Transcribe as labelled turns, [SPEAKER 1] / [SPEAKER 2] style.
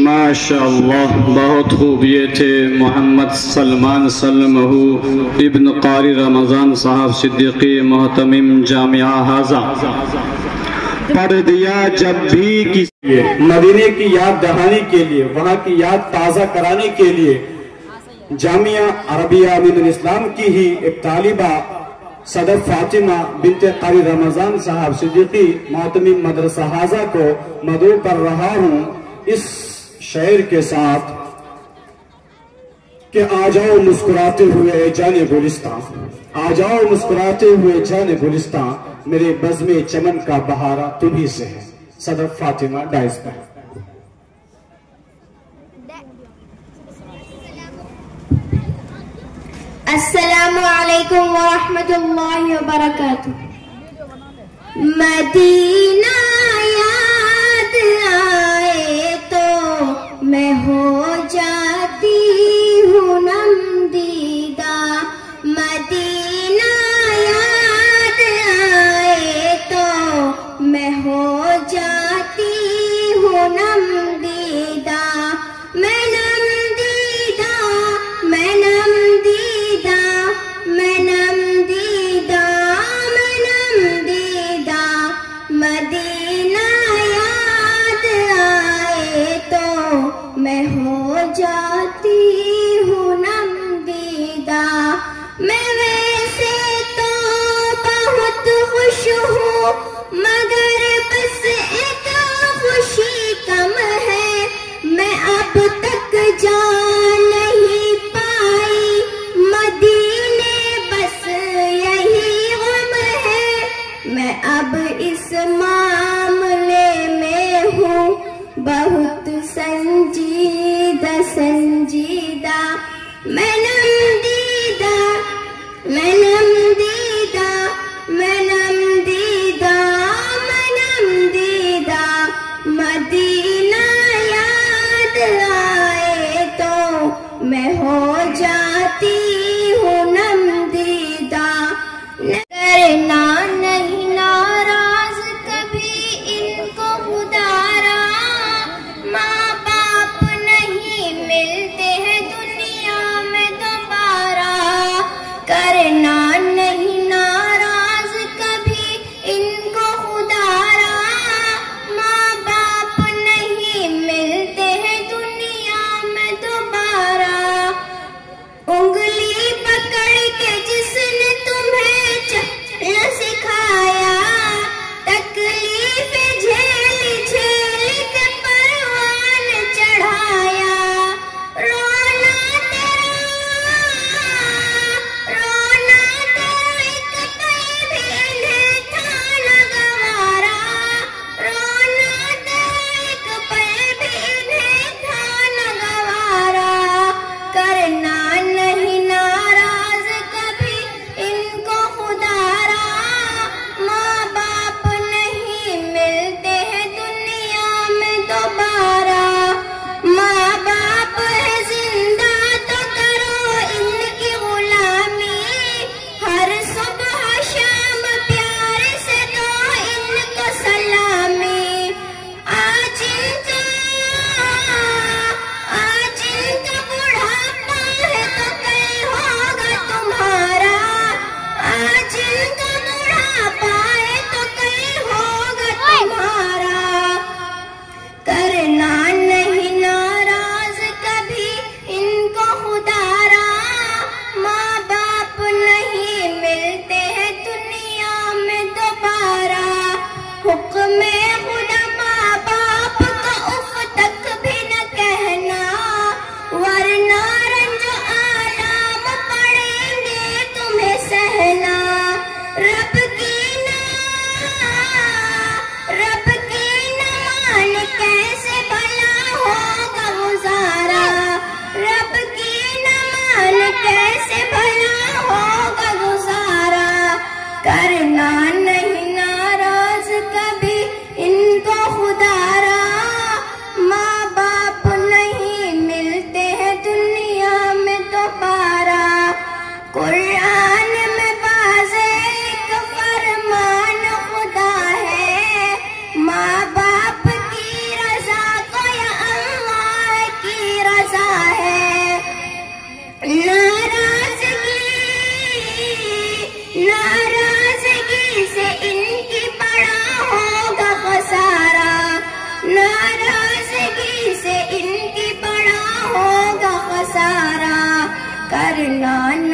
[SPEAKER 1] माशाअल्लाह, बहुत खूब। ये थे मोहम्मद सलमान सल्लमहू इब्न कारी रमज़ान साहब सिद्दीकी मोहतमिम जामिया हाजा। पढ़ दिया जब भी किसी मदीने की याद दहाने के लिए, वहाँ की याद ताज़ा कराने के लिए जामिया अरबिया अमीनुल इस्लाम की ही एक तालिबा सदर फातिमा बिनते कारी रमज़ान साहब सिद्दीकी मोहतमिम मदरसा हाजा को मदऊ कर रहा हूँ इस शेर के साथ कि आ जाओ मुस्कुराते हुए जाने गुलिस्तां, आ जाओ मुस्कुराते हुए जाने गुलिस्तां, मेरे बज़्मे चमन का बहारा तुम्ही से है। सदर फातिमा डाइस पर।
[SPEAKER 2] अस्सलामु अलैकुम व रहमतुल्लाहि व बरकातुहू। मदीना याद आए तो मैं हो जाती हूँ नमदीदा, मदीना याद आए तो मैं हो जाती हूँ नमदीदा, मैं नमदीदा, मैं नमदीदा, मैं नमदीदा, मैं नमदीदा, मदीना याद आए तो मैं हो जाती हूँ नमदीदा। मैं वैसे तो बहुत खुश हूँ मगर बस एक खुशी कम है, मैं अब तक जा नहीं पाई मदीने, बस यही गम है। मैं अब इस मामले में हूँ बहुत संजीदा संजीदा, मैं नमदीदा, मैं नमदीदा, मैं नमदीदा, मैं नमदीदा, मदीना याद आए तो मैं हो जाती हूँ नमदीदा। करना नहीं नाराज कभी अल्लाह